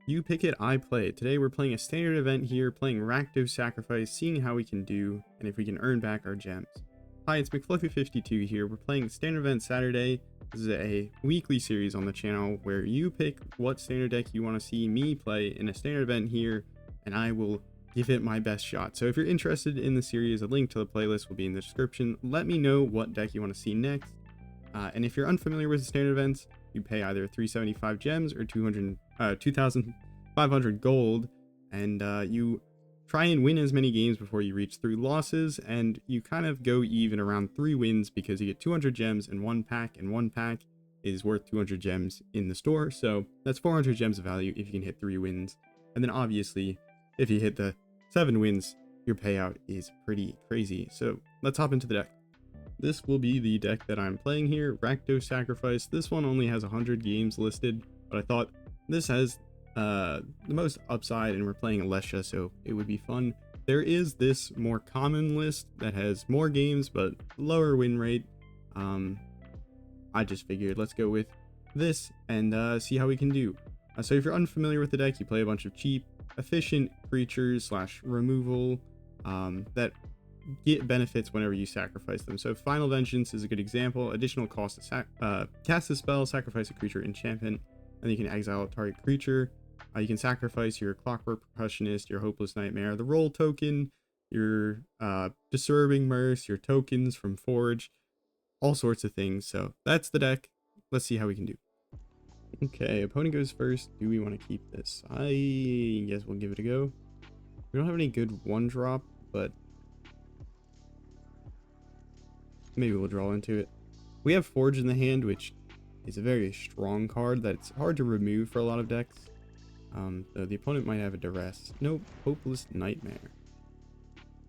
You pick it, I play it. Today we're playing a standard event here, playing Rakdos Sacrifice, seeing how we can do, and if we can earn back our gems. Hi, it's McFluffy52 here. We're playing standard event Saturday. This is a weekly series on the channel where you pick what standard deck you want to see me play in a standard event here, and I will give it my best shot. So if you're interested in the series, a link to the playlist will be in the description. Let me know what deck you want to see next. And if you're unfamiliar with the standard events, you pay either 375 gems or 2,500 gold, and you try and win as many games before you reach 3 losses, and you kind of go even around 3 wins because you get 200 gems in one pack, and one pack is worth 200 gems in the store, so that's 400 gems of value if you can hit 3 wins. And then obviously, if you hit the 7 wins, your payout is pretty crazy. So let's hop into the deck. This will be the deck that I'm playing here, Rakdos Sacrifice. This one only has 100 games listed, but I thought this has the most upside, and we're playing Alessia, so it would be fun. There is this more common list that has more games but lower win rate. I just figured let's go with this and see how we can do. So if you're unfamiliar with the deck, you play a bunch of cheap, efficient creatures / removal that get benefits whenever you sacrifice them. So Final Vengeance is a good example. Additional cost to cast a spell, sacrifice a creature, enchantment, and you can exile a target creature. You can sacrifice your Clockwork Percussionist, your Hopeless Nightmare, the roll token, your Disturbing Mirth, your tokens from Forge, all sorts of things. So that's the deck. Let's see how we can do. Okay, opponent goes first. Do we want to keep this? I guess we'll give it a go. We don't have any good 1-drop, but maybe we'll draw into it. We have Forge in the hand, which is a very strong card that's hard to remove for a lot of decks. So the opponent might have a Duress. Nope, Hopeless Nightmare.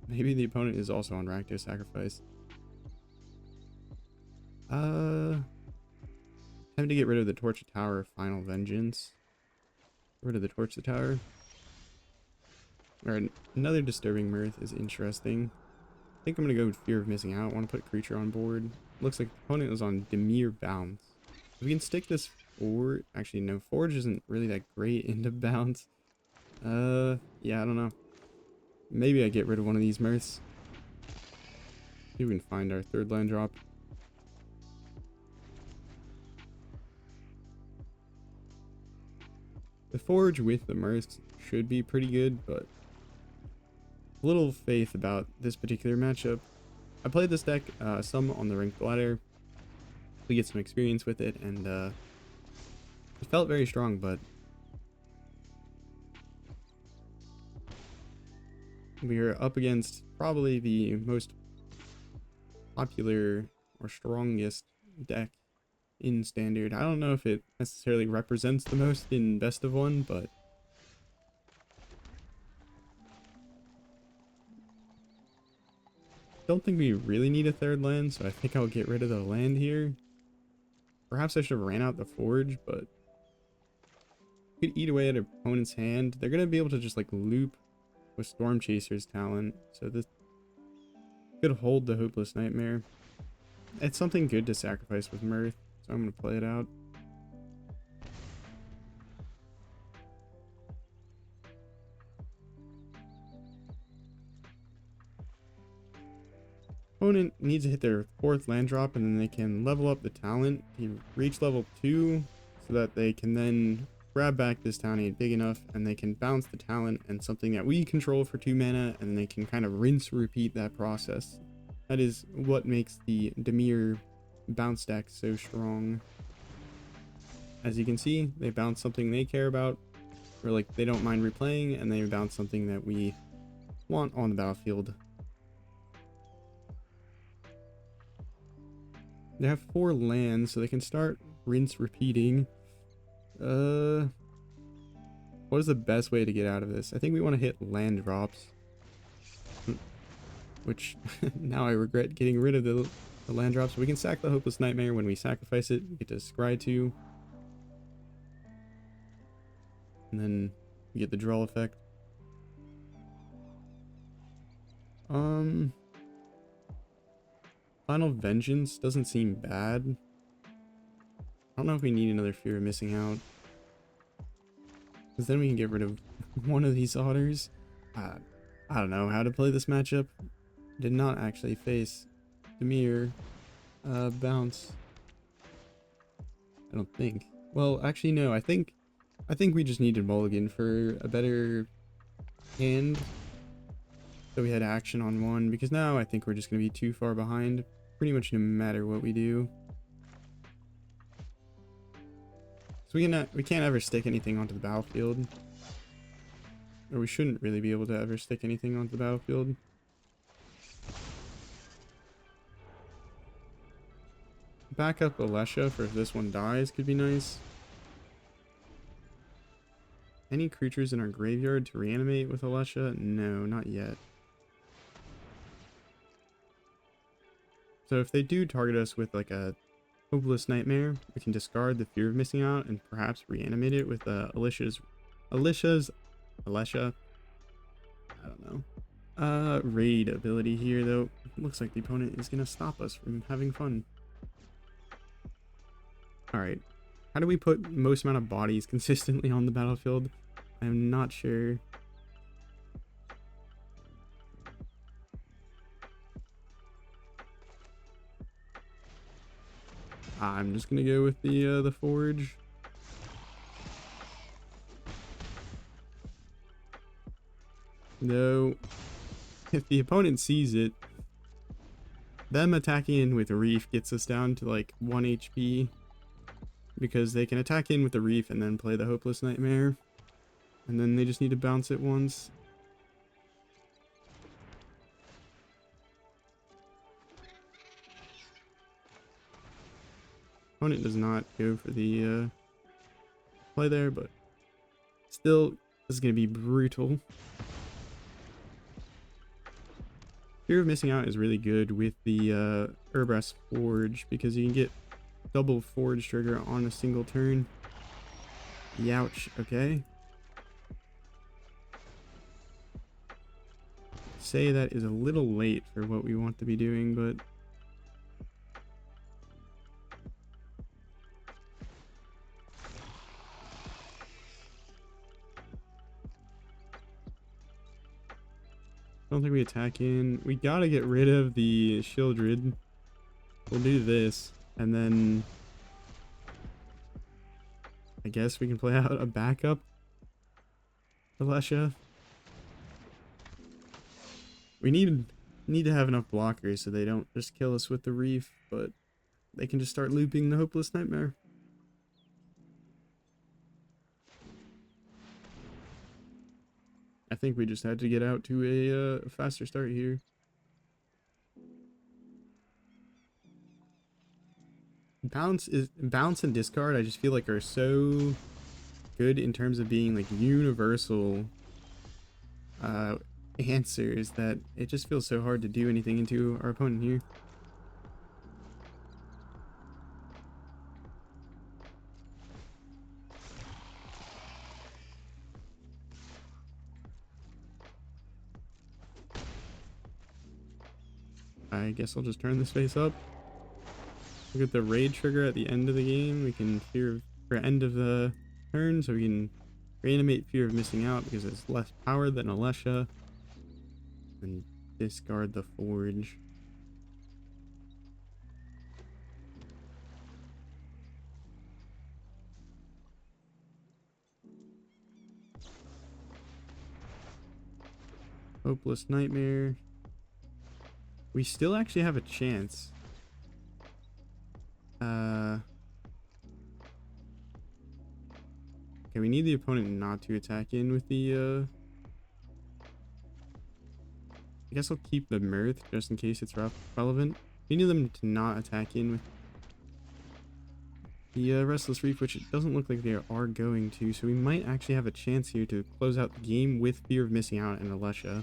Maybe the opponent is also on Rakdos Sacrifice. Having to get rid of the Torch of Tower, Final Vengeance. Get rid of the Torch of Tower. Alright, another Disturbing Mirth is interesting. I think I'm gonna go with Fear of Missing Out. I want to put creature on board. Looks like the opponent was on Dimir Bounce. If we can stick this forward, actually no, Forge isn't really that great into bounce. Yeah, I don't know. Maybe I get rid of one of these Mirths. See if we can find our 3rd land drop. The Forge with the Mirths should be pretty good, but little faith about this particular matchup. I played this deck some on the ranked ladder. We get some experience with it, and it felt very strong, but we are up against probably the most popular or strongest deck in standard. I don't know if it necessarily represents the most in best of 1, but don't think we really need a 3rd land, so I think I'll get rid of the land here. Perhaps I should have ran out the Forge, but could eat away at an opponent's hand. They're gonna be able to just like loop with Storm Chaser's talent, so this could hold the Hopeless Nightmare. It's something good to sacrifice with Mirth, so I'm gonna play it out. Opponent needs to hit their 4th land drop, and then they can level up the talent to reach level 2 so that they can then grab back this talent big enough, and they can bounce the talent and something that we control for 2 mana, and they can kind of rinse repeat that process. That is what makes the Dimir bounce deck so strong. As you can see, they bounce something they care about, or like they don't mind replaying, and they bounce something that we want on the battlefield. They have 4 lands, so they can start rinse repeating. What is the best way to get out of this? I think we want to hit land drops, which now I regret getting rid of the land drops. We can sack the Hopeless Nightmare when we sacrifice it. We get to scry 2, and then we get the draw effect. Final Vengeance doesn't seem bad. I don't know if we need another Fear of Missing Out. Because then we can get rid of one of these otters. I don't know how to play this matchup. Did not actually face Dimir bounce. I don't think. Well, actually no, I think we just needed mulligan for a better hand. So we had action on one, because now I think we're just going to be too far behind pretty much no matter what we do. So we can't ever stick anything onto the battlefield. Or we shouldn't really be able to ever stick anything onto the battlefield. Back up Alesha for if this one dies could be nice. Any creatures in our graveyard to reanimate with Alesha? No, not yet. So if they do target us with like a Hopeless Nightmare, we can discard the fear of missing out and perhaps reanimate it with Alesha. I don't know. Raid ability here though. Looks like the opponent is gonna stop us from having fun. Alright. How do we put most amount of bodies consistently on the battlefield? I'm not sure. I'm just gonna go with the forge. No. If the opponent sees it, them attacking in with Reef gets us down to like 1 HP. Because they can attack in with the Reef and then play the Hopeless Nightmare. And then they just need to bounce it once. Opponent does not go for the play there, but still, this is going to be brutal. Fear of missing out is really good with the Urabrask Forge, because you can get double Forge trigger on a single turn. Youch, okay. Say that is a little late for what we want to be doing, but I don't think we attack in. We gotta get rid of the Shieldred. We'll do this, and then I guess we can play out a backup Alesha. We need to have enough blockers so they don't just kill us with the Reef, but they can just start looping the Hopeless Nightmare. I think we just had to get out to a faster start here. Bounce and discard I just feel like are so good in terms of being like universal answers that it just feels so hard to do anything into our opponent here. I guess I'll just turn this face up. Look at the raid trigger at the end of the game. We can fear for end of the turn, so we can reanimate fear of missing out because it's less power than Alesha. And discard the forge. Hopeless Nightmare. We still actually have a chance. Okay, we need the opponent not to attack in with the I guess I'll keep the Mirth just in case it's relevant. We need them to not attack in with the Restless Reef, which it doesn't look like they are going to, so we might actually have a chance here to close out the game with Fear of Missing Out and Alesha.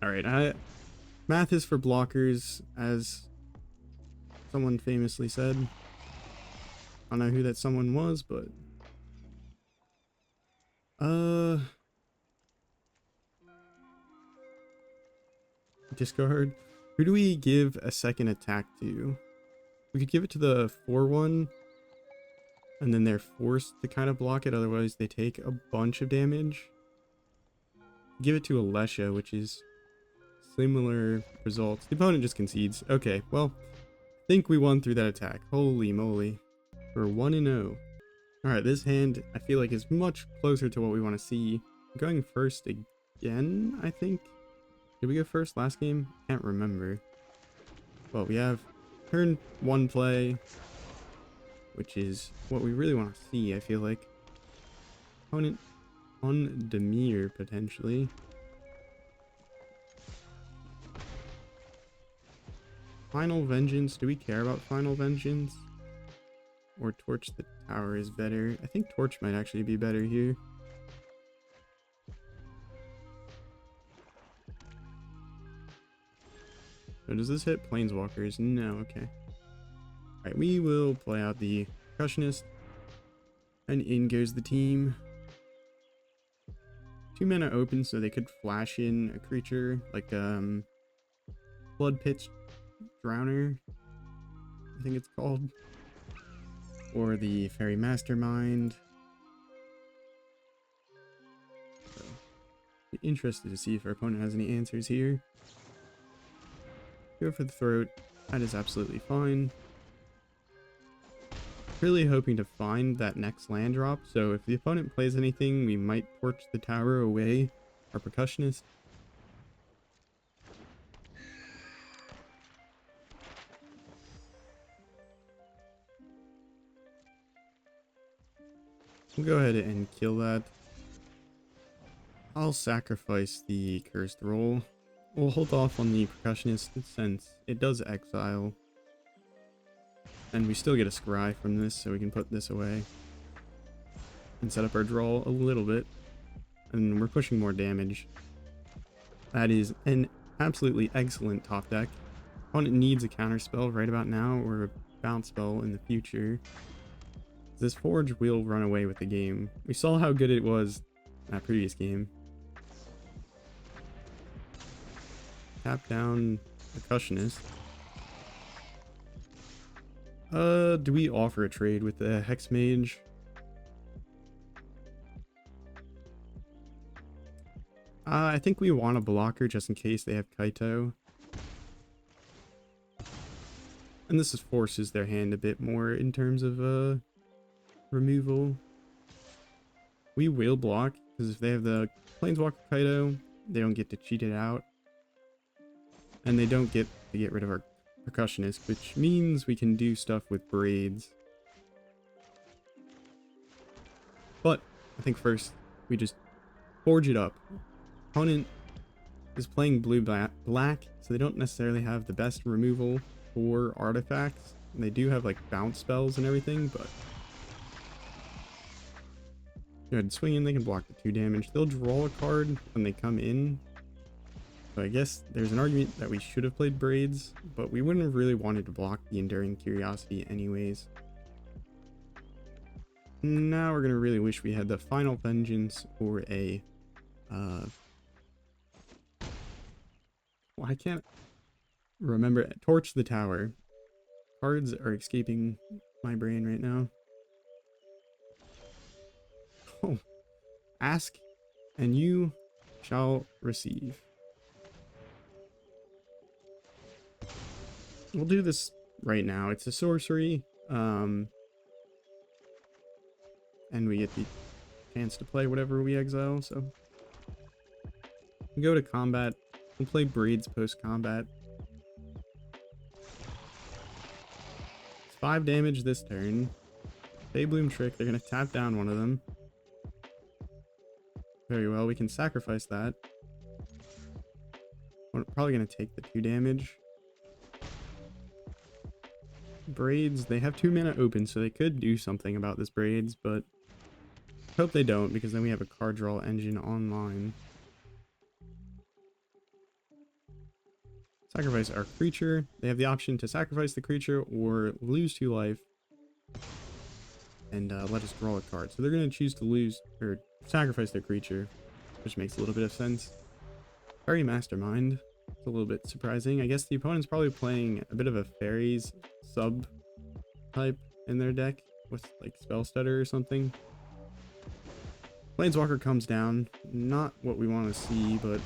Alright, math is for blockers, as someone famously said. I don't know who that someone was, but discard. Who do we give a second attack to? We could give it to the 4/1, and then they're forced to kind of block it, otherwise they take a bunch of damage. Give it to Alesha, which is similar results. The opponent just concedes. Okay, well, I think we won through that attack. Holy moly. We're 1-0. Alright, this hand I feel like is much closer to what we want to see. Going first again, I think. Did we go first last game? Can't remember. Well, we have turn 1 play, which is what we really want to see, I feel like. Opponent on Dimir, potentially. Final Vengeance. Do we care about Final Vengeance? Or Torch the Tower is better. I think Torch might actually be better here. So does this hit Planeswalkers? No, okay. Alright, we will play out the Percussionist. And in goes the team. 2 mana open, so they could flash in a creature like Blood Pitch Drowner, I think it's called. Or the Fairy Mastermind. So, be interested to see if our opponent has any answers here. Go for the throat. That is absolutely fine. Really hoping to find that next land drop, so if the opponent plays anything, we might torch the tower away our Percussionist. We'll go ahead and kill that. I'll sacrifice the Cursed Roll. We'll hold off on the Percussionist since it does exile. And we still get a scry from this, so we can put this away. And set up our draw a little bit. And we're pushing more damage. That is an absolutely excellent top deck. Opponent needs a counterspell right about now, or a bounce spell in the future. This Forge will run away with the game. We saw how good it was in that previous game. Tap down Percussionist. Do we offer a trade with the Hexmage? I think we want a blocker just in case they have Kaito. And this forces their hand a bit more in terms of removal. We will block, because if they have the Planeswalker Kaito, they don't get to cheat it out. And they don't get to get rid of our Percussionist, which means we can do stuff with Braids. But I think first we just forge it up. Opponent is playing blue-black, so they don't necessarily have the best removal for artifacts. And they do have like bounce spells and everything, but go ahead and swing in, they can block the 2 damage. They'll draw a card when they come in. So I guess there's an argument that we should have played Braids, but we wouldn't have really wanted to block the Enduring Curiosity anyways. Now we're gonna really wish we had the Final Vengeance or a well, I can't remember. Torch the Tower. Cards are escaping my brain right now. Oh. Ask and you shall receive. We'll do this right now. It's a sorcery. And we get the chance to play whatever we exile, so we go to combat. We'll play Braids post-combat. It's 5 damage this turn. Daybloom Trick, they're going to tap down one of them. Very well, we can sacrifice that. We're probably going to take the 2 damage. Braids, they have 2 mana open, so they could do something about this Braids, but hope they don't, because then we have a card draw engine online. Sacrifice our creature. They have the option to sacrifice the creature or lose 2 life and let us draw a card. So they're going to choose to lose or sacrifice their creature, which makes a little bit of sense. Fairy Mastermind. It's a little bit surprising. I guess the opponent's probably playing a bit of a fairies sub type in their deck with like Spell Stutter or something. Planeswalker comes down, not what we want to see, but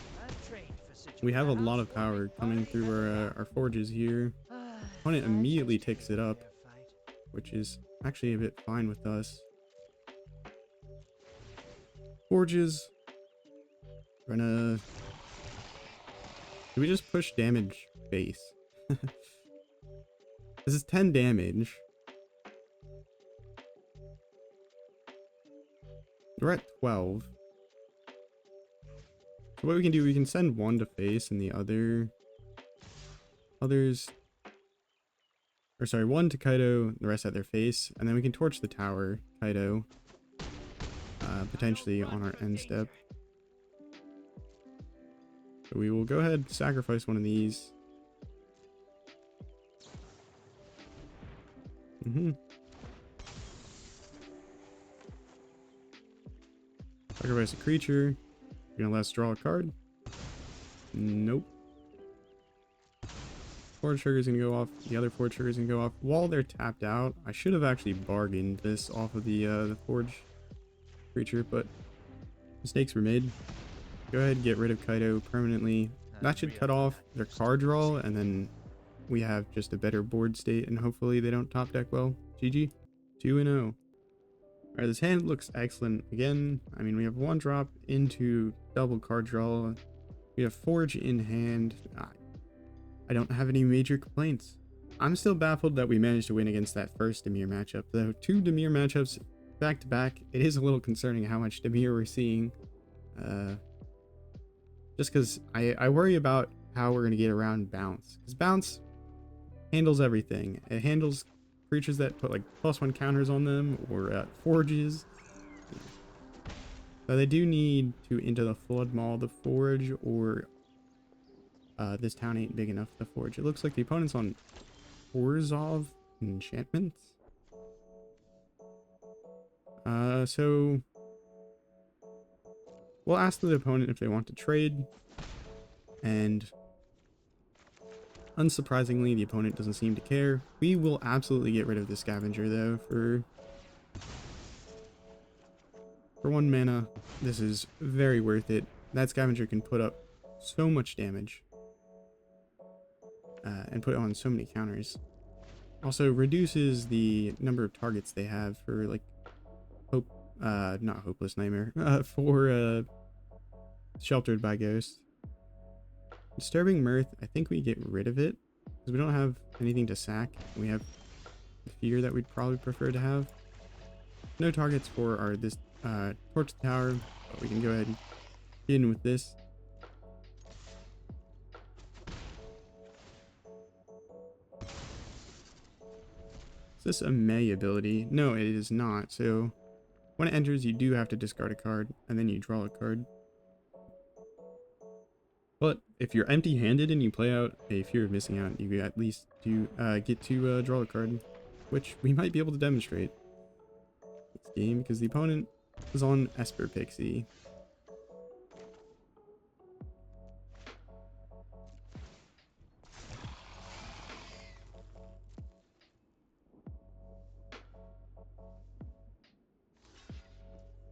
we have a lot of power coming through our forges here. Opponent immediately takes it up, which is actually a bit fine with us. Forges. We're gonna... Do we just push damage base? This is 10 damage. We're at 12. So what we can do, we can send one to face and the others, or sorry, one to Kaido, the rest at their face, and then we can torch the tower, Kaido, potentially on our end step. So we will go ahead and sacrifice one of these. Sacrifice a creature. You're gonna let us draw a card. Nope. Forge trigger is gonna go off. The other forge trigger is gonna go off while they're tapped out. I should have actually bargained this off of the forge creature, but mistakes were made. Go ahead and get rid of Kaido permanently. That should cut off their card draw, and then we have just a better board state, and hopefully they don't top deck well. GG. 2-0. Alright, this hand looks excellent. Again, I mean, we have one drop into double card draw. We have Forge in hand. I don't have any major complaints. I'm still baffled that we managed to win against that first Dimir matchup. Though 2 Dimir matchups back to back, it is a little concerning how much Dimir we're seeing. Just because I worry about how we're going to get around Bounce. Because Bounce handles everything. It handles creatures that put like +1 counters on them, or forges. So they do need to into the Flood Maw the forge, or this town ain't big enough to forge. It looks like the opponent's on Orzhov enchantments. So we'll ask the opponent if they want to trade, and unsurprisingly, the opponent doesn't seem to care. We will absolutely get rid of the Scavenger, though, for 1 mana. This is very worth it. That Scavenger can put up so much damage, and put on so many counters. Also reduces the number of targets they have for, like, not Hopeless Nightmare, for Sheltered by Ghost. Disturbing Mirth, I think we get rid of it because we don't have anything to sack. We have the Fear that we'd probably prefer to have. No targets for our Torch the Tower, but we can go ahead and get in with this. Is this a May ability? No, it is not. So when it enters, you do have to discard a card, and then you draw a card. But if you're empty-handed and you play out a Fear of Missing Out, you at least get to draw a card, which we might be able to demonstrate this game because the opponent is on Esper Pixie.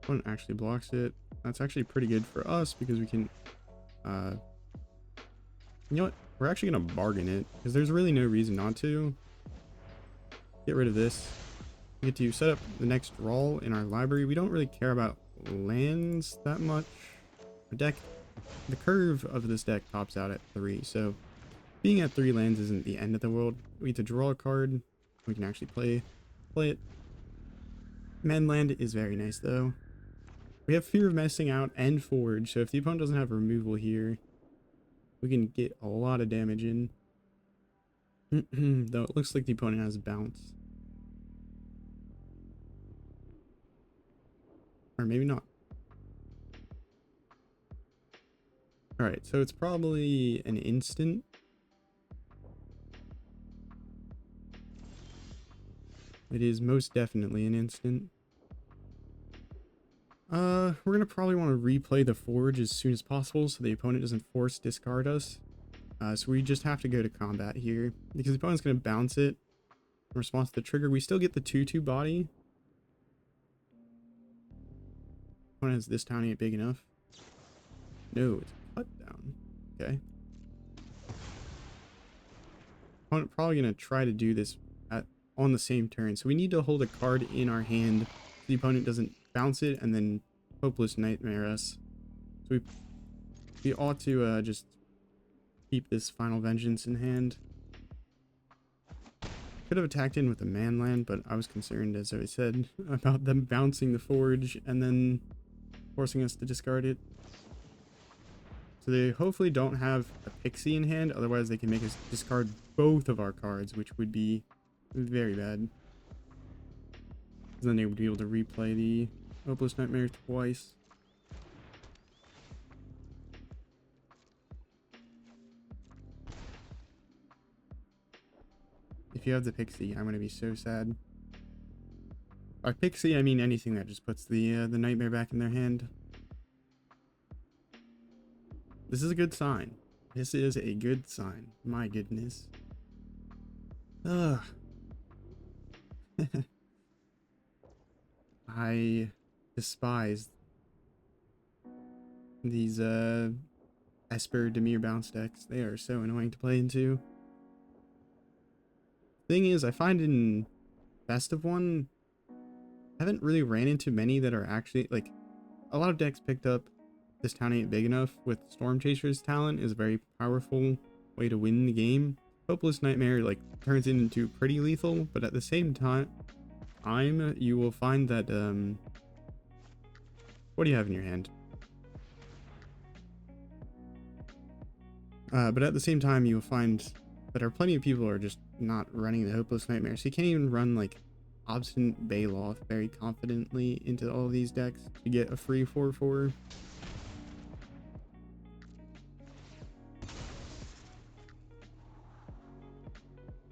Opponent actually blocks it. That's actually pretty good for us because we can you know what? We're actually going to bargain it because there's really no reason not to. Get rid of this. We get to set up the next draw in our library. We don't really care about lands that much. Our deck, the curve of this deck tops out at 3, so being at 3 lands isn't the end of the world. We get to draw a card. We can actually play it. Manland is very nice though. We have Fear of Missing Out and Forge, so if the opponent doesn't have removal here, we can get a lot of damage in. Though it looks like the opponent has Bounce. Or maybe not. Alright, so it's probably an instant. It is most definitely an instant. We're gonna probably want to replay the Forge as soon as possible so the opponent doesn't force discard us. So we just have to go to combat here because the opponent's gonna bounce it. In response to the trigger, we still get the 2/2 body. Opponent is this town ain't big enough. No, it's cut down. Okay. Opponent probably gonna try to do this on the same turn, so we need to hold a card in our hand so the opponent doesn't bounce it and then Hopeless Nightmare us. So we ought to just keep this Final Vengeance in hand. Could have attacked in with a man land, but I was concerned, as I said, about them bouncing the forge and then forcing us to discard it. So they hopefully don't have a pixie in hand, otherwise they can make us discard both of our cards, which would be very bad. Then they would be able to replay the Hopeless Nightmare twice. If you have the pixie, I'm gonna be so sad. By pixie, I mean anything that just puts the nightmare back in their hand. This is a good sign. This is a good sign. My goodness. Ugh. I despise these Esper Dimir bounce decks. They are so annoying to play into. Thing is, I find in Best of One, I haven't really ran into many that are actually, like, a lot of decks picked up this town ain't big enough with Storm Chaser's talent is a very powerful way to win the game. Hopeless Nightmare, like, turns it into pretty lethal, but at the same time, you will find that, what do you have in your hand? But at the same time, you will find that are plenty of people who are just not running the Hopeless Nightmare. So you can't even run, like, Obstinate Baloth very confidently into all of these decks to get a free 4/4.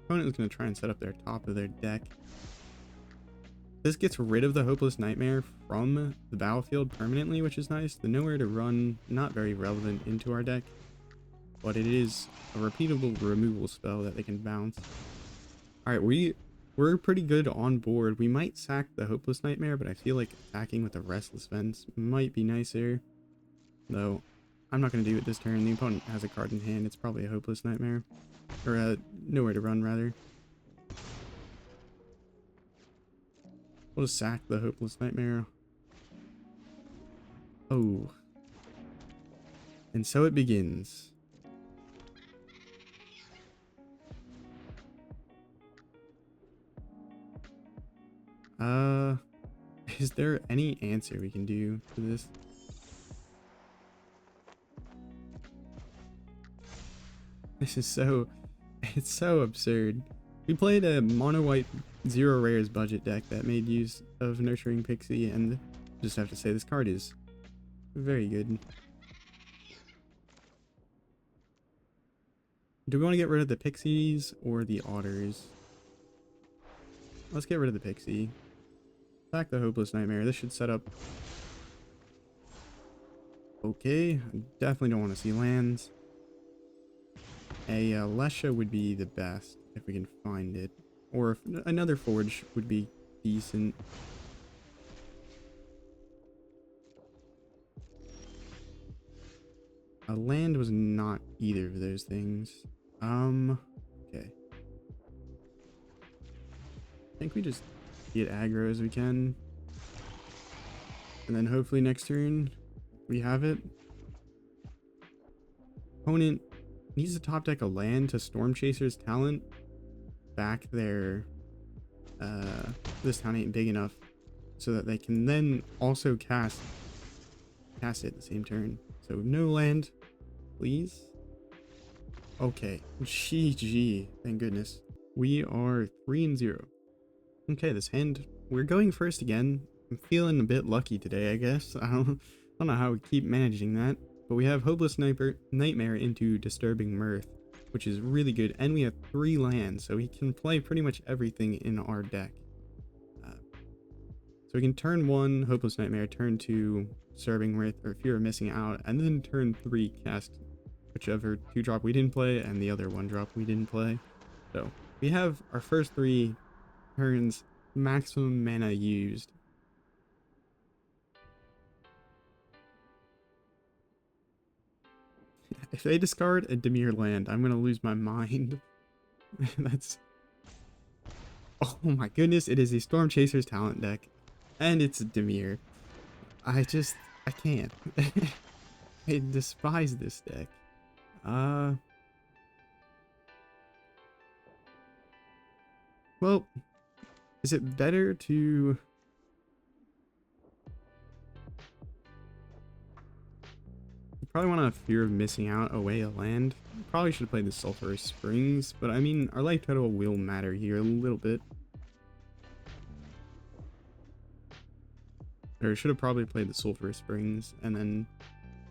Opponent is going to try and set up their top of their deck. This gets rid of the Hopeless Nightmare from the battlefield permanently, which is nice. The Nowhere to Run, not very relevant into our deck, but it is a repeatable removal spell that they can bounce. Alright, we're pretty good on board. We might sack the Hopeless Nightmare, but I feel like attacking with the Restless Vents might be nicer. Though, I'm not going to do it this turn. The opponent has a card in hand. It's probably a Hopeless Nightmare. Or a Nowhere to Run, rather. We'll just sack the Hopeless Nightmare. Oh. And so it begins. Is there any answer we can do to this? This is it's so absurd. We played a mono white 0 rares budget deck that made use of Nurturing Pixie, and just have to say this card is very good. Do we want to get rid of the Pixies or the Otters? Let's get rid of the Pixie. Attack the Hopeless Nightmare. This should set up okay. I definitely don't want to see lands. A Lesha would be the best if we can find it, or if another Forge would be decent. A land was not either of those things. Okay. I think we just get aggro as we can, and then hopefully next turn we have it. Opponent needs to top deck a land to Storm Chaser's talent back their this town ain't big enough so that they can then also cast it at the same turn. So no land, please. Okay, GG, thank goodness. We are 3-0. Okay, this hand, we're going first again. I'm feeling a bit lucky today, I guess. I don't know how we keep managing that. But we have Hopeless Nightmare into Disturbing Mirth, which is really good. And we have 3 lands, so we can play pretty much everything in our deck. So we can turn 1, Hopeless Nightmare, turn 2, Disturbing Mirth, or Fear of Missing Out, and then turn 3, cast whichever 2-drop we didn't play, and the other 1-drop we didn't play. So we have our first 3 turns maximum mana used. If they discard a Dimir land, I'm gonna lose my mind. That's... Oh my goodness, it is a Storm Chaser's talent deck. And it's a Dimir. I can't. I despise this deck. Well, is it better to... You probably want to fear of missing out away a land. Probably should have played the Sulfurous Springs, but I mean, our life total will matter here a little bit. Or should have probably played the Sulfurous Springs and then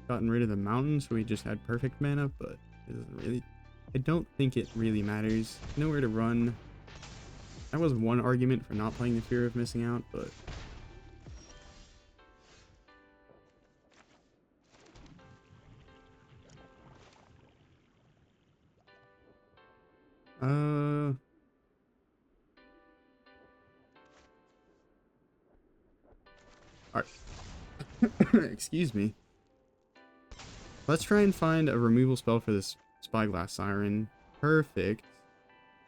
gotten rid of the mountain so we just had perfect mana, but it doesn't really... I don't think it really matters. Nowhere to run. That was one argument for not playing the fear of missing out, but... Alright. Excuse me. Let's try and find a removal spell for this Spyglass Siren. Perfect.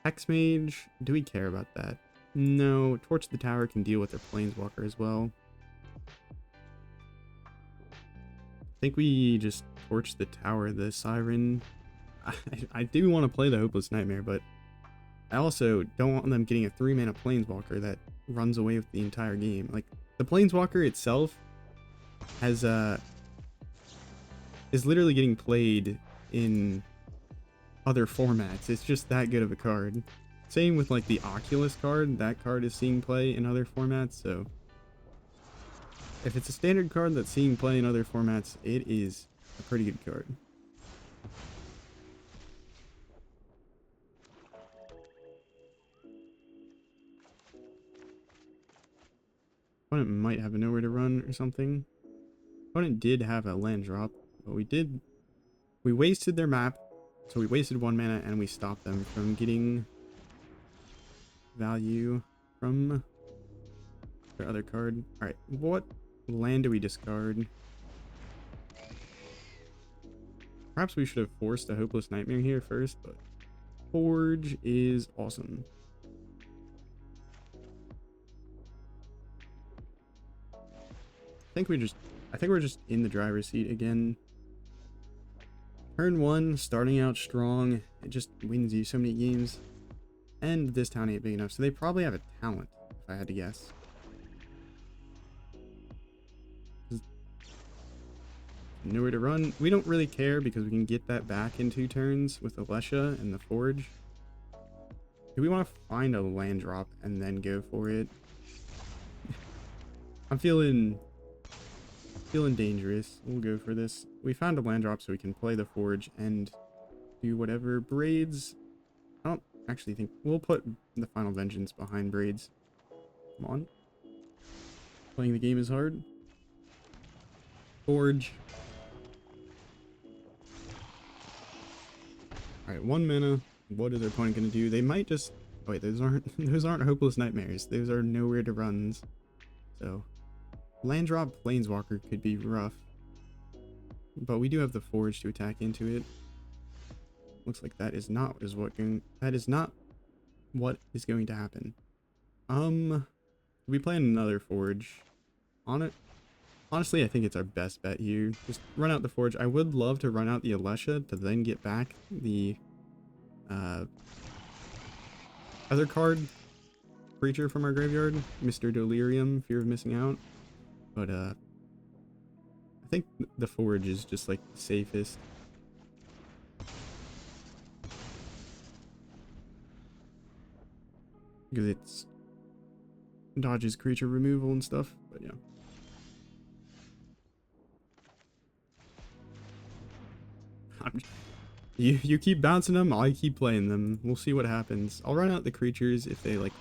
Hexmage, do we care about that? No. Torch the Tower can deal with their Planeswalker as well. I think we just torch the tower, the Siren. I do want to play the Hopeless Nightmare, but I also don't want them getting a 3-mana Planeswalker that runs away with the entire game. Like, the Planeswalker itself has is literally getting played in other formats. It's just that good of a card. Same with like the Oculus card. That card is seeing play in other formats, so if it's a standard card that's seeing play in other formats, it is a pretty good card. Opponent might have a nowhere to run or something. Opponent did have a land drop, but we wasted their map, so we wasted 1 mana and we stopped them from getting value from their other card. Alright, what land do we discard? Perhaps we should have forced a Hopeless Nightmare here first, but Forge is awesome. I think we're just in the driver's seat again. Turn 1, starting out strong, it just wins you so many games. And this town ain't big enough, so they probably have a talent, if I had to guess. Nowhere to run. We don't really care because we can get that back in 2 turns with Alesha and the Forge. Do we want to find a land drop and then go for it? I'm feeling dangerous. We'll go for this. We found a land drop so we can play the Forge and do whatever. Braids. I don't actually think we'll put the Final Vengeance behind Braids. Come on. Playing the game is hard. Forge. Alright, 1 mana. What is their opponent going to do? They might just... Oh, wait, those aren't Hopeless Nightmares. Those are nowhere to runs. So, land drop Planeswalker could be rough. But we do have the Forge to attack into it. Looks like that is not what is going to happen. We play another Forge on it. Honestly, I think it's our best bet here. Just run out the Forge. I would love to run out the Alesha to then get back the other card creature from our graveyard, Mr. Delirium, Fear of Missing Out. But I think the Forge is just like the safest. Because it's dodges creature removal and stuff, but yeah. You keep bouncing them, I keep playing them. We'll see what happens. I'll run out the creatures if they like...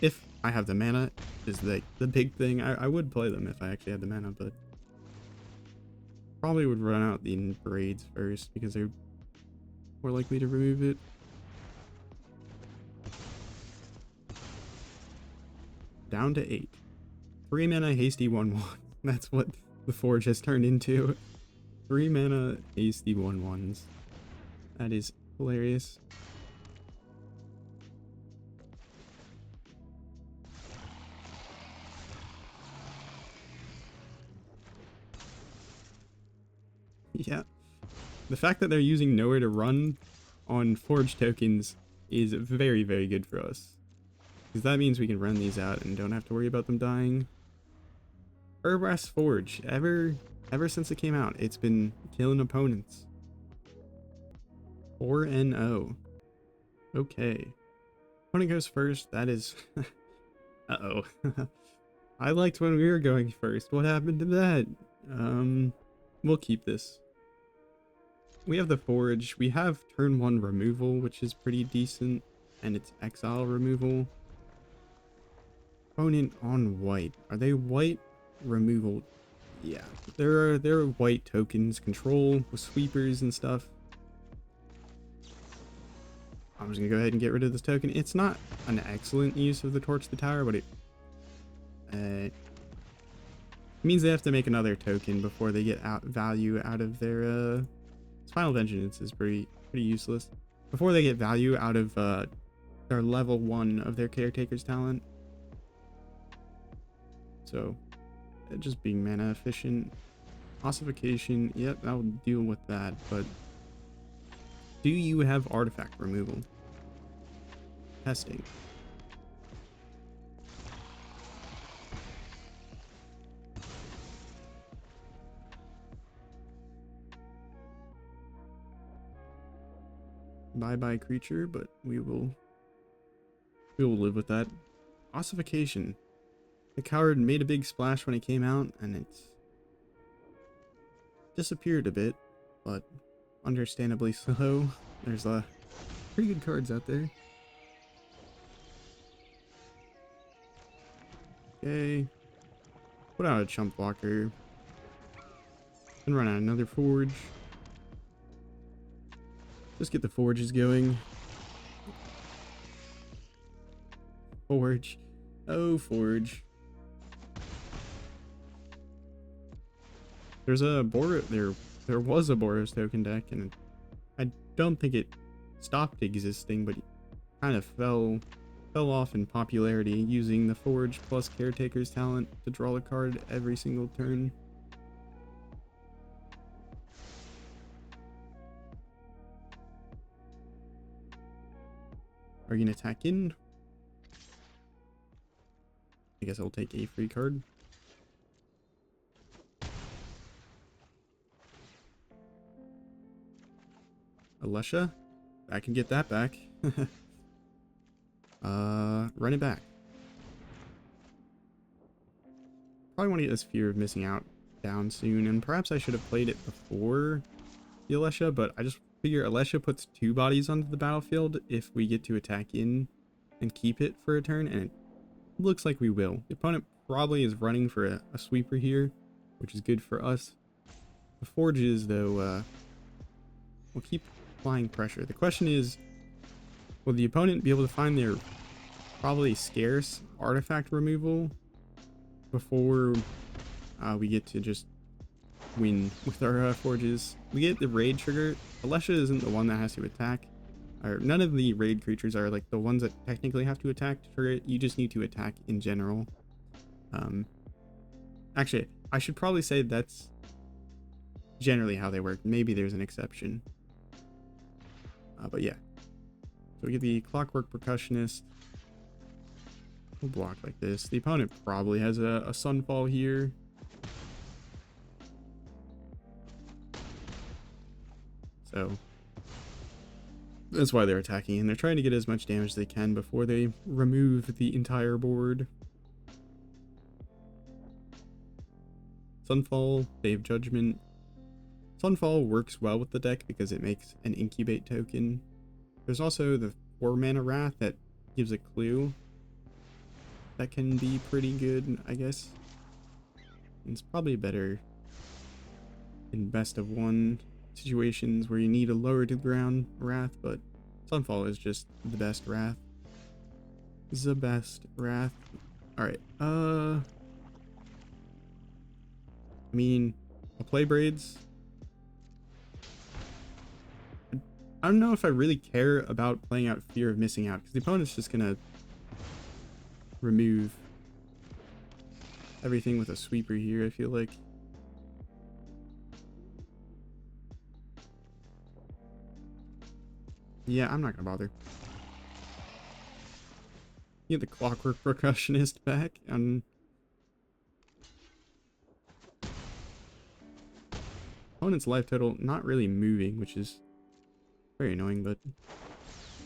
If I have the mana, is the big thing. I would play them if I actually had the mana, but... Probably would run out the Braids first, because they're more likely to remove it. down to 8. 3 mana hasty 1/1. That's what the Forge has turned into. 3 mana hasty 1/1s. That is hilarious. Yeah. The fact that they're using Nowhere to Run on Forge tokens is very, very good for us. Because that means we can run these out and don't have to worry about them dying. Urabrask Forge, ever since it came out, it's been killing opponents. 4-0. Okay. Opponent goes first, that is... Uh-oh. I liked when we were going first. What happened to that? We'll keep this. We have the Forge. We have turn 1 removal, which is pretty decent, and it's exile removal. Opponent on white. Are they white removal? Yeah, they're white tokens. Control with sweepers and stuff. I'm just gonna go ahead and get rid of this token. It's not an excellent use of the Torch the Tower, but it means they have to make another token before they get value out of their Final Vengeance is pretty useless. Before they get value out of their level 1 of their Caretaker's talent. So, just being mana efficient. Ossification, yep, I'll deal with that, but do you have artifact removal? Testing. Bye-bye creature, but we will live with that. Ossification. The coward made a big splash when it came out, and it's disappeared a bit, but understandably so. There's pretty good cards out there. Okay. Put out a chump blocker. And run out another Forge. Just get the Forges going. Forge. Oh, Forge. There's a there was a Boros token deck, and I don't think it stopped existing, but it kind of fell off in popularity, using the Forge plus Caretaker's talent to draw a card every single turn. Are you gonna attack in? I guess I'll take a free card. Alesha? I can get that back. Run it back. Probably want to get this Fear of Missing Out down soon, and perhaps I should have played it before the Alesha, but I just figure Alesha puts 2 bodies onto the battlefield if we get to attack in and keep it for a turn, and it looks like we will. The opponent probably is running for a sweeper here, which is good for us. The Forges, though, will keep applying pressure. The question is, will the opponent be able to find their probably scarce artifact removal before we get to just win with our Forges? We get the raid trigger. Alesha isn't the one that has to attack. Or none of the raid creatures are like the ones that technically have to attack to trigger it. You just need to attack in general. Actually, I should probably say that's generally how they work. Maybe there's an exception. But yeah. So we get the Clockwork Percussionist. We'll block like this. The opponent probably has a Sunfall here. So that's why they're attacking, and they're trying to get as much damage as they can before they remove the entire board. Sunfall, Save Judgment. Sunfall works well with the deck because it makes an incubate token. There's also the 4 mana Wrath that gives a clue. That can be pretty good, I guess. It's probably better in best of 1 situations where you need a lower to the ground Wrath, but Sunfall is just the best Wrath. The best Wrath. Alright, I mean, I'll play Braids. I don't know if I really care about playing out Fear of Missing Out, because the opponent's just gonna remove everything with a sweeper here, I feel like. Yeah, I'm not gonna bother. Get the Clockwork Percussionist back, and opponent's life total not really moving, which is very annoying, but...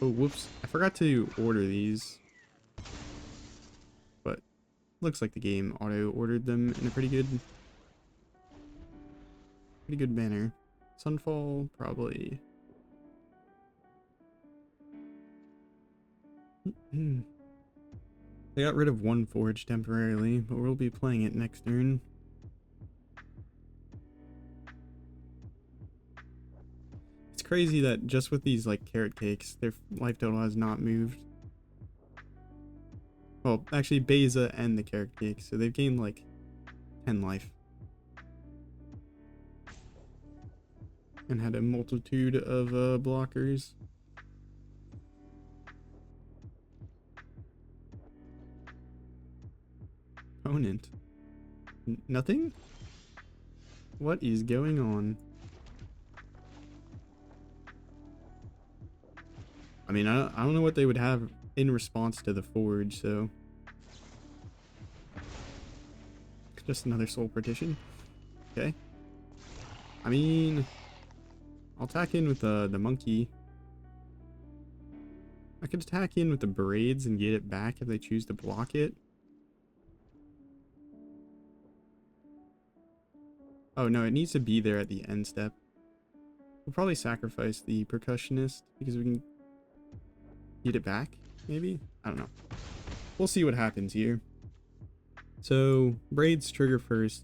Oh, whoops. I forgot to order these. But looks like the game auto-ordered them in a pretty good manner. Sunfall, probably. They got rid of one forge temporarily, but we'll be playing it next turn. It's crazy that just with these like carrot cakes, their life total has not moved. Well, actually Beza and the carrot cake, so they've gained like 10 life. And had a multitude of blockers. Opponent. Nothing? What is going on? I mean, I don't know what they would have in response to the forge, so... Just another soul partition. Okay. I mean... I'll attack in with the monkey. I could attack in with the braids and get it back if they choose to block it. Oh no, it needs to be there at the end step. We'll probably sacrifice the percussionist because we can get it back, maybe? I don't know. We'll see what happens here. So, braids trigger first.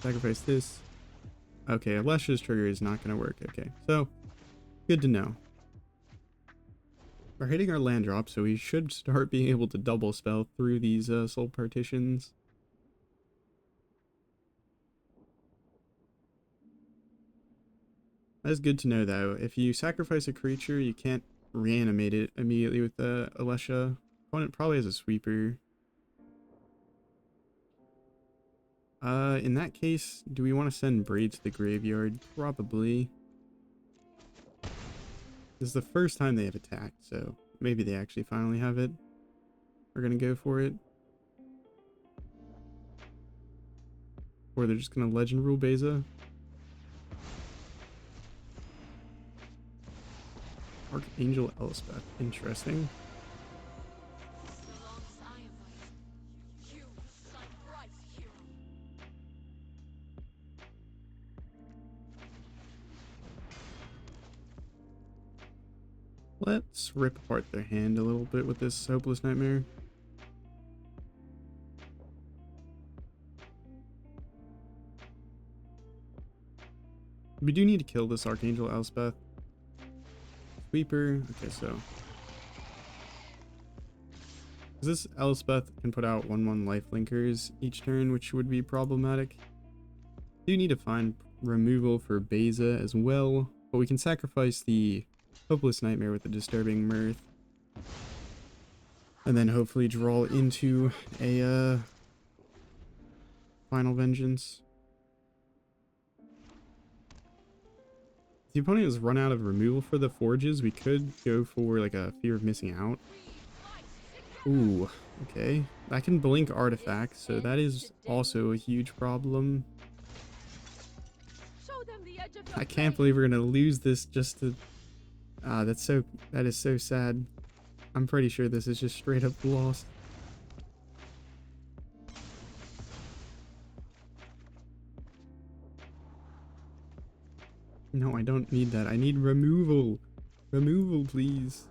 Sacrifice this. Okay, Alesha's trigger is not going to work. Okay, so good to know. We're hitting our land drop, so we should start being able to double spell through these soul partitions. That's good to know, though. If you sacrifice a creature, you can't reanimate it immediately with the Alesha. Opponent probably has a sweeper. In that case, do we want to send Braids to the graveyard? Probably. This is the first time they have attacked, so maybe they actually finally have it. We're gonna go for it. Or they're just gonna Legend Rule Beza. Archangel Elspeth. Interesting. Let's rip apart their hand a little bit with this Hopeless Nightmare. We do need to kill this Archangel Elspeth. Sweeper. Okay, so this Elspeth can put out 1/1 lifelinkers each turn, which would be problematic. Do need to find removal for Beza as well, but we can sacrifice the Hopeless Nightmare with the Disturbing Mirth, and then hopefully draw into a Final Vengeance. If the opponent has run out of removal for the forges, we could go for like a Fear of Missing Out. Ooh, okay. I can blink artifacts, so that is also a huge problem. I can't believe we're gonna lose this just to... that is so sad. I'm pretty sure this is just straight up lost. No, I don't need that. I need removal. Removal, please.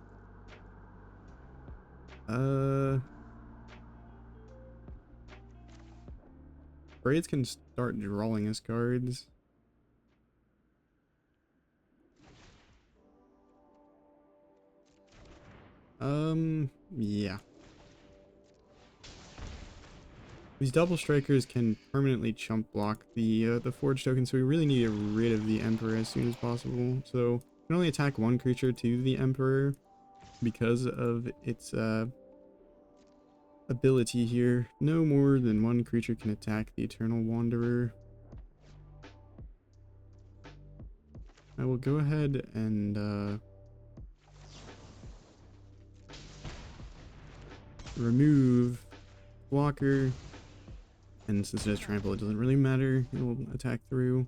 Braids can start drawing us cards. Yeah. These double strikers can permanently chump block the forge token, so we really need to get rid of the Emperor as soon as possible. So we can only attack one creature to the Emperor because of its ability here. No more than one creature can attack the Eternal Wanderer. I will go ahead and remove blocker, and since it has trample, it doesn't really matter. It will attack through.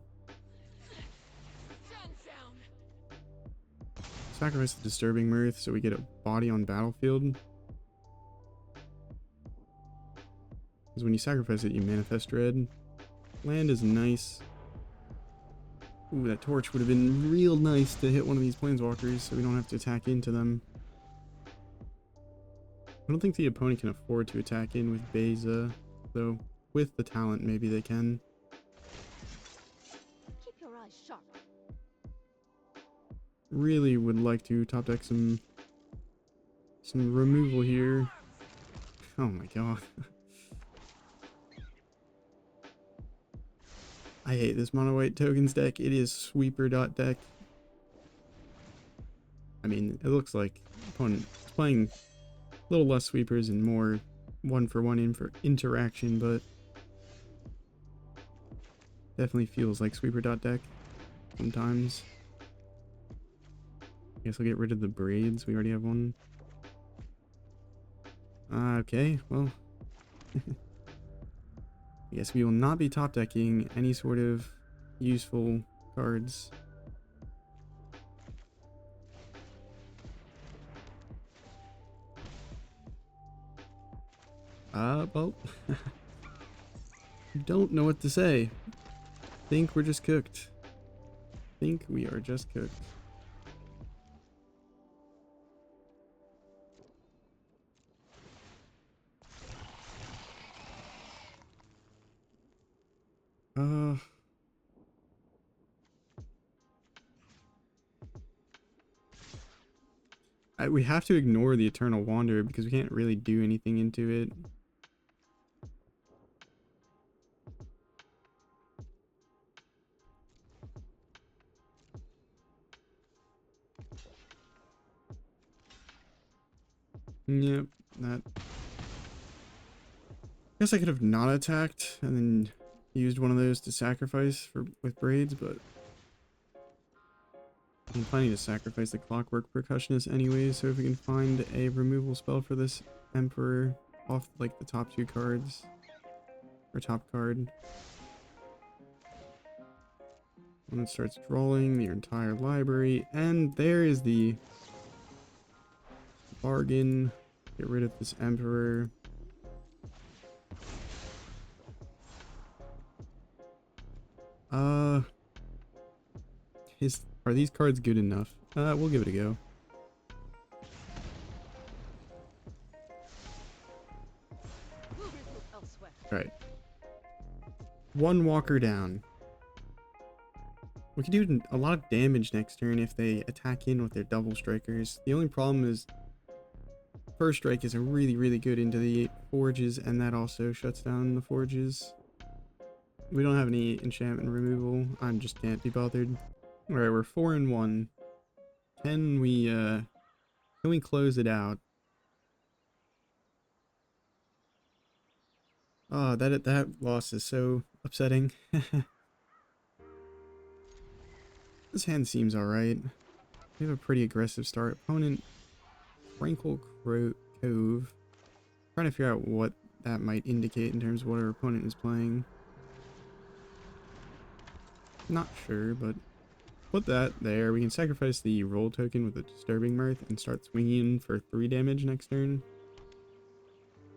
Sacrifice the Disturbing Mirth so we get a body on battlefield. Because when you sacrifice it, you manifest dread. Land is nice. Ooh, that torch would have been real nice to hit one of these planeswalkers so we don't have to attack into them. I don't think the opponent can afford to attack in with Beza, though with the talent maybe they can. Keep your eyes sharp. Really would like to top deck some removal here. Oh my god. I hate this mono white tokens deck. It is sweeper.deck. I mean, it looks like opponent is playing a little less sweepers and more one-for-one interaction, but definitely feels like sweeper.deck sometimes. I guess I'll get rid of the braids. We already have one. Okay, well. I guess we will not be top decking any sort of useful cards. Well. Don't know what to say. Think we're just cooked. Think we are just cooked. We have to ignore the Eternal Wanderer because we can't really do anything into it. Yep, that. Guess I could have not attacked and then used one of those to sacrifice with braids, but I'm planning to sacrifice the Clockwork Percussionist anyway, so if we can find a removal spell for this Emperor off like the top two cards, or top card. And it starts drawing the entire library, and there is the bargain. Get rid of this Emperor. Are these cards good enough? We'll give it a go. Alright. One walker down. We can do a lot of damage next turn if they attack in with their double strikers. The only problem is first strike is a really good into the forges, and that also shuts down the forges. We don't have any enchantment removal. I just can't be bothered. Alright, we're 4-1. Can we close it out? Oh, that loss is so upsetting. This hand seems alright. We have a pretty aggressive start. Opponent, Tranquil Cove. Trying to figure out what that might indicate in terms of what our opponent is playing. Not sure, but put that there. We can sacrifice the roll token with the Disturbing Mirth and start swinging for 3 damage next turn.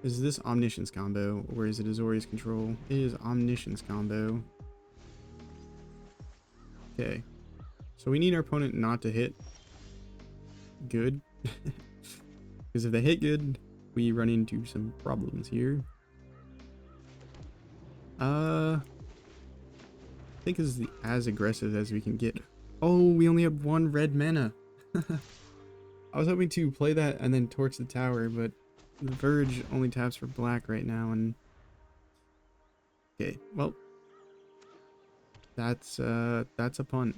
Is this Omniscience combo, or is it Azorius Control? It is Omniscience combo. Okay. So we need our opponent not to hit good. Because if they hit good, we run into some problems here. I think this is as aggressive as we can get. Oh, we only have 1 red mana. I was hoping to play that and then torch the tower, but the Verge only taps for black right now, and okay, well, that's a punt.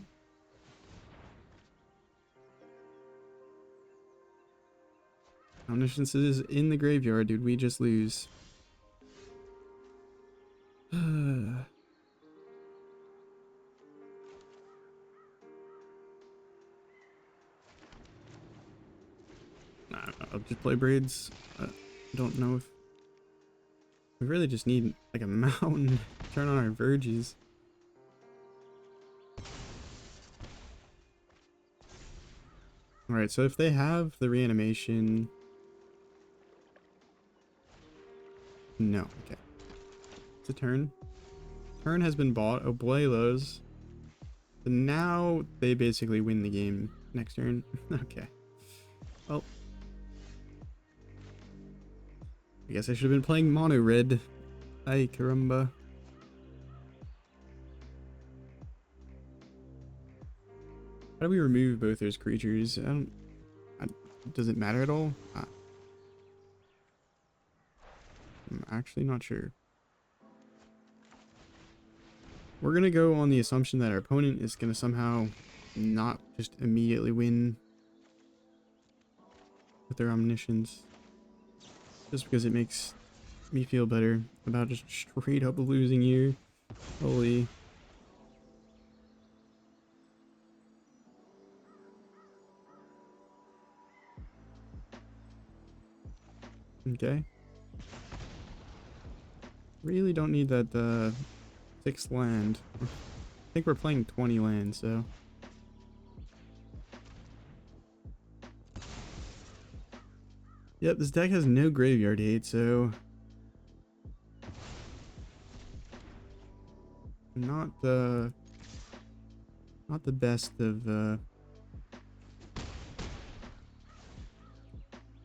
Omniscience is in the graveyard, dude. We just lose. I'll just play Braids. I don't know if we really just need like a mountain to turn on our Verges. Alright, so if they have the reanimation... No, okay. It's a turn. Turn has been bought. Oblalos. So now they basically win the game next turn. Okay. Well, I guess I should have been playing mono red. Ay caramba. How do we remove both those creatures? Does it matter at all? I'm actually not sure. We're gonna go on the assumption that our opponent is gonna somehow not just immediately win with their Omniscience. Just because it makes me feel better about just straight up losing here. Holy. Okay. Really don't need that 6th land. I think we're playing 20 lands, so. Yep, this deck has no graveyard hate, so not the best of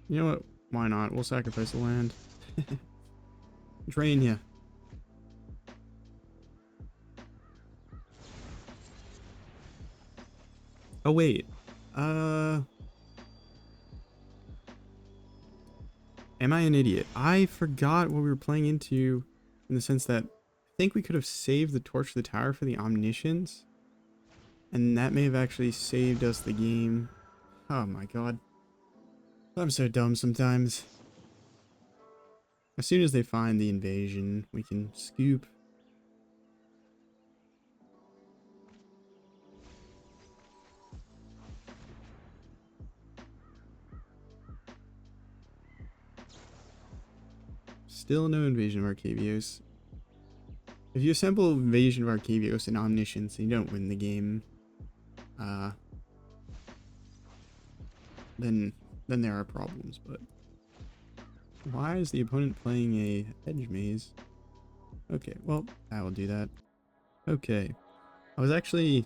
you know what? Why not? We'll sacrifice the land. Drain ya. Oh wait. Am I an idiot? I forgot what we were playing into, in the sense that I think we could have saved the Torch of the Tower for the Omniscience, and that may have actually saved us the game. Oh my god. I'm so dumb sometimes. As soon as they find the invasion, we can scoop. Still no Invasion of Arcavios. If you assemble Invasion of Arcavios and Omniscience and you don't win the game, then there are problems, but why is the opponent playing a Hedge Maze? Okay, well, I will do that. Okay. I was actually...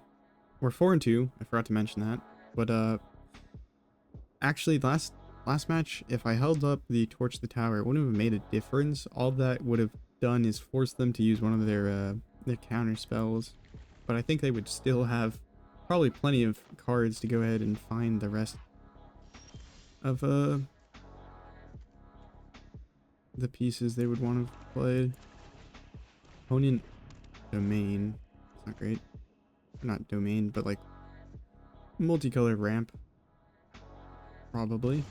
We're 4-2. I forgot to mention that. But, actually, last match, if I held up the Torch the Tower, it wouldn't have made a difference. All that would have done is force them to use one of their counter spells. But I think they would still have probably plenty of cards to go ahead and find the rest of, the pieces they would want to play. Opponent domain. It's not great. Not domain, but like multicolored ramp. Probably.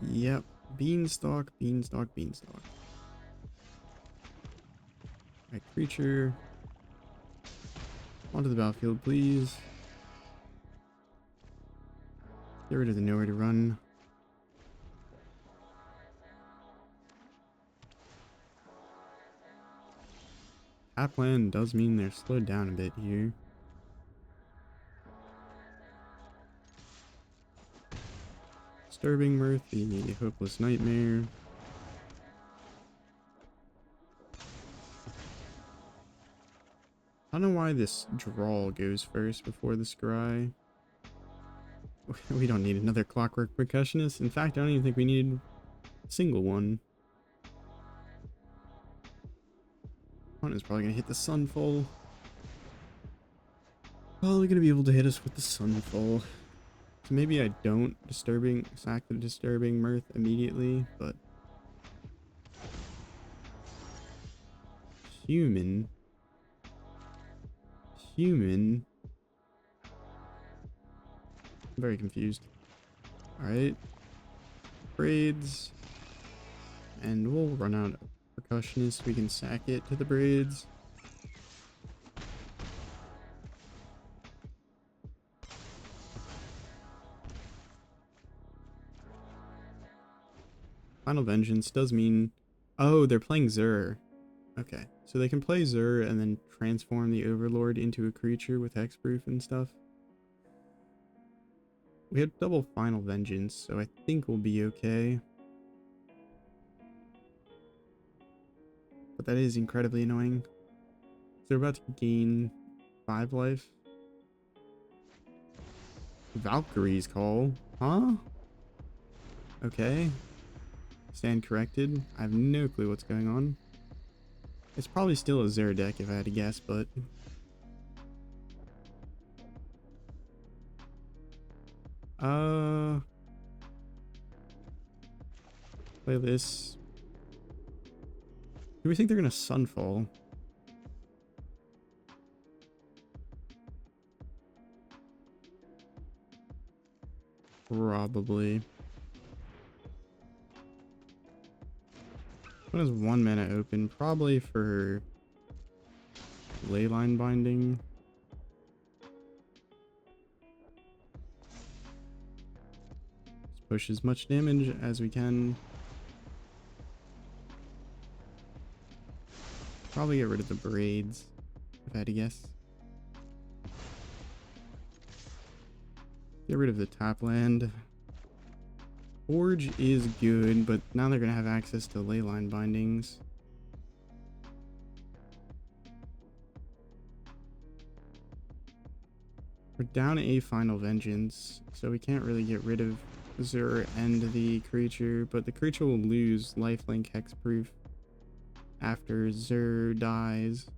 Yep. Beanstalk, beanstalk, beanstalk. Right, creature. Onto the battlefield, please. Get rid of the nowhere to run. Tapland does mean they're slowed down a bit here. Disturbing Mirth, the Hopeless Nightmare. I don't know why this draw goes first before the scry. We don't need another Clockwork Percussionist. In fact, I don't even think we need a single one. Opponent's probably gonna hit the Sunfall. probably gonna be able to hit us with the Sunfall. So maybe I don't sack the Disturbing Mirth immediately, but human. I'm very confused. Alright. Braids. And we'll run out of Percussionist. We can sack it to the Braids. Final Vengeance does mean... Oh, they're playing Zur. Okay, so they can play Zur and then transform the Overlord into a creature with hexproof and stuff. We have double Final Vengeance, so I think we'll be okay. But that is incredibly annoying. So we're about to gain 5 life. Valkyrie's Call? Huh? Okay. Stand corrected. I have no clue what's going on. It's probably still a Zur deck if I had to guess, but... Play this. Do we think they're gonna Sunfall? Probably. What is 1 mana open? Probably for Leyline Binding. Let's push as much damage as we can. Probably get rid of the Braids, if I had to guess. Get rid of the top land. Forge is good, but now they're going to have access to Leyline Bindings. We're down a Final Vengeance, so we can't really get rid of Zur and the creature, but the creature will lose lifelink hexproof after Zur dies.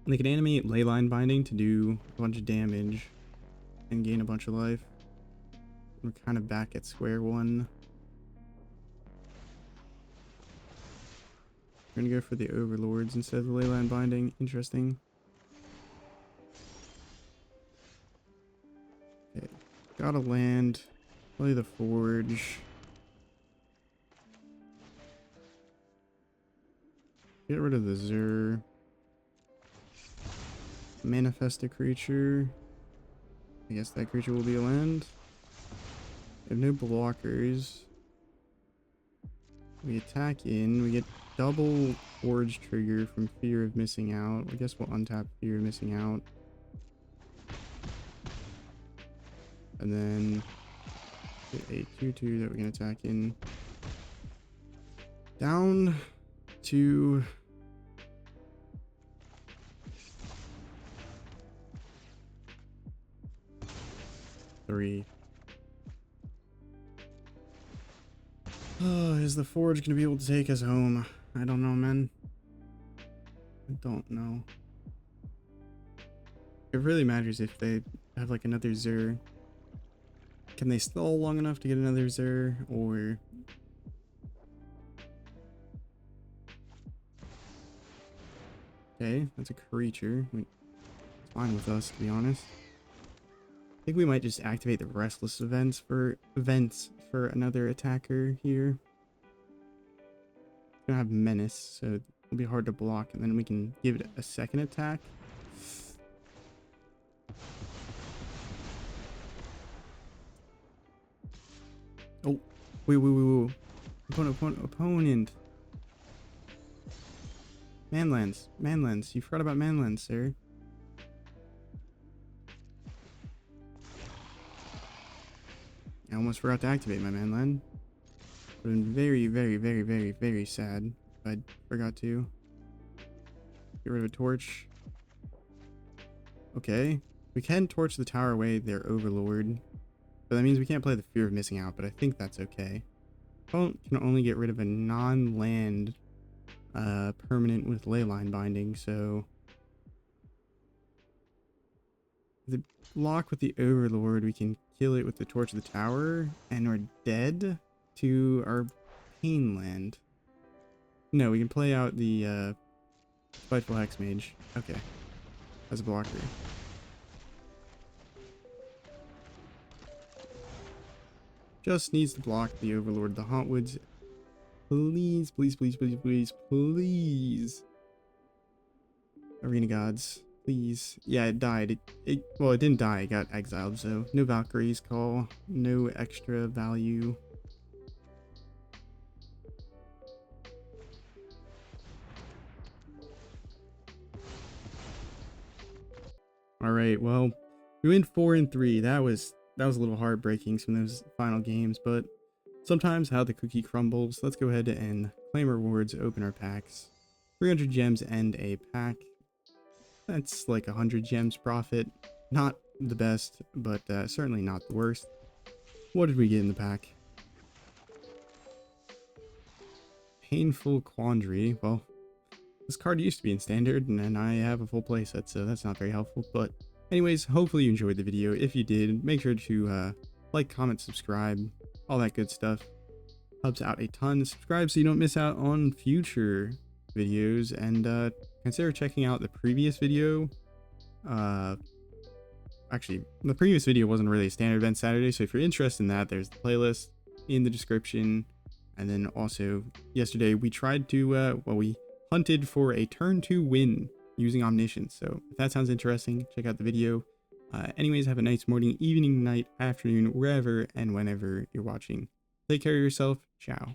They can animate Leyline Binding to do a bunch of damage and gain a bunch of life. We're kind of back at square one. We're gonna go for the Overlords instead of the Leyline Binding. Interesting. Okay, gotta land. Play the Forge. Get rid of the Zur. Manifest a creature. I guess that creature will be a land. We have no blockers. We attack in. We get double Forge trigger from Fear of Missing Out. I guess we'll untap Fear of Missing Out. And then get a 2/2 that we can attack in. Down to 3. Oh, is the Forge gonna be able to take us home? I don't know, man. I don't know. It really matters if they have like another Zur. Can they stall long enough to get another Zur, or... Okay, that's a creature. It's fine with us, to be honest. I think we might just activate the Restless Vents for another attacker here. It's gonna have Menace, so it'll be hard to block, and then we can give it a second attack. Oh, wait. Opponent. Manlands. You forgot about Manlands, sir. I almost forgot to activate my Manland. Would have been very sad if I forgot to. Get rid of a torch. Okay. We can torch the tower away their Overlord. But that means we can't play the Fear of Missing Out, but I think that's okay. Opponent can only get rid of a non-land permanent with Leyline Binding, so... The block with the Overlord, we can kill it with the Torch of the Tower, and we're dead to our Painland. No, we can play out the Spiteful Hexmage. Okay, as a blocker. Just needs to block the Overlord, the Hauntwoods. Please, please, please, please, please, please. Arena Gods, please. Yeah, it died. Well, it didn't die. It got exiled, so no Valkyrie's Call, no extra value. All right, well, we went 4-3. That was a little heartbreaking, some of those final games, but sometimes how the cookie crumbles. Let's go ahead and claim rewards, open our packs. 300 gems and a pack. That's like 100 gems profit. Not the best, but certainly not the worst. What did we get in the pack? Painful Quandary. Well, this card used to be in standard, and then I have a full playset, so that's not very helpful. But anyways, hopefully you enjoyed the video. If you did, make sure to like, comment, subscribe, all that good stuff. Helps out a ton. Subscribe so you don't miss out on future videos, and consider checking out the previous video. Actually, the previous video wasn't really a standard event Saturday, so if you're interested in that, there's the playlist in the description. And then also yesterday we tried to we hunted for a turn 2 win using Omniscience. So if that sounds interesting, check out the video. Anyways, have a nice morning, evening, night, afternoon, wherever and whenever you're watching. Take care of yourself. Ciao.